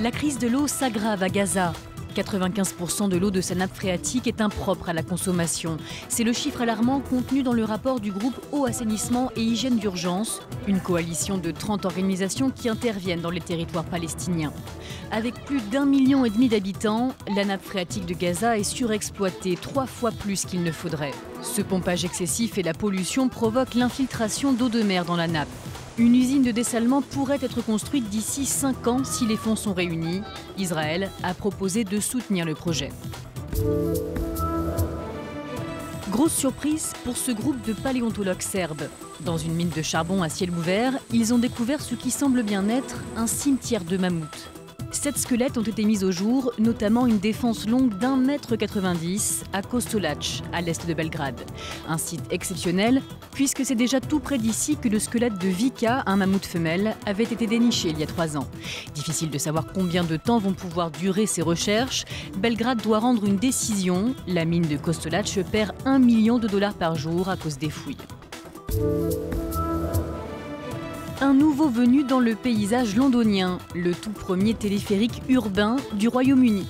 La crise de l'eau s'aggrave à Gaza. 95% de l'eau de sa nappe phréatique est impropre à la consommation. C'est le chiffre alarmant contenu dans le rapport du groupe Eau, Assainissement et Hygiène d'urgence, une coalition de 30 organisations qui interviennent dans les territoires palestiniens. Avec plus d'1,5 million d'habitants, la nappe phréatique de Gaza est surexploitée 3 fois plus qu'il ne faudrait. Ce pompage excessif et la pollution provoquent l'infiltration d'eau de mer dans la nappe. Une usine de dessalement pourrait être construite d'ici 5 ans si les fonds sont réunis. Israël a proposé de soutenir le projet. Grosse surprise pour ce groupe de paléontologues serbes. Dans une mine de charbon à ciel ouvert, ils ont découvert ce qui semble bien être un cimetière de mammouths. 7 squelettes ont été mis au jour, notamment une défense longue d'1,90 m à Kostolac, à l'est de Belgrade. Un site exceptionnel, puisque c'est déjà tout près d'ici que le squelette de Vika, un mammouth femelle, avait été déniché il y a 3 ans. Difficile de savoir combien de temps vont pouvoir durer ces recherches. Belgrade doit rendre une décision. La mine de Kostolac perd $1 million par jour à cause des fouilles. Un nouveau venu dans le paysage londonien, le tout premier téléphérique urbain du Royaume-Uni.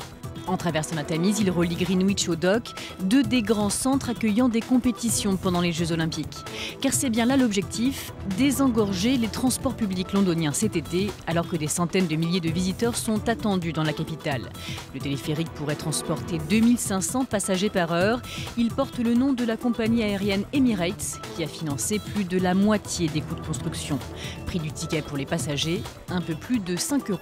En traversant la Tamise, il relie Greenwich au Dock, 2 des grands centres accueillant des compétitions pendant les Jeux Olympiques. Car c'est bien là l'objectif, désengorger les transports publics londoniens cet été, alors que des centaines de milliers de visiteurs sont attendus dans la capitale. Le téléphérique pourrait transporter 2500 passagers par heure. Il porte le nom de la compagnie aérienne Emirates, qui a financé plus de la moitié des coûts de construction. Prix du ticket pour les passagers, un peu plus de 5 €.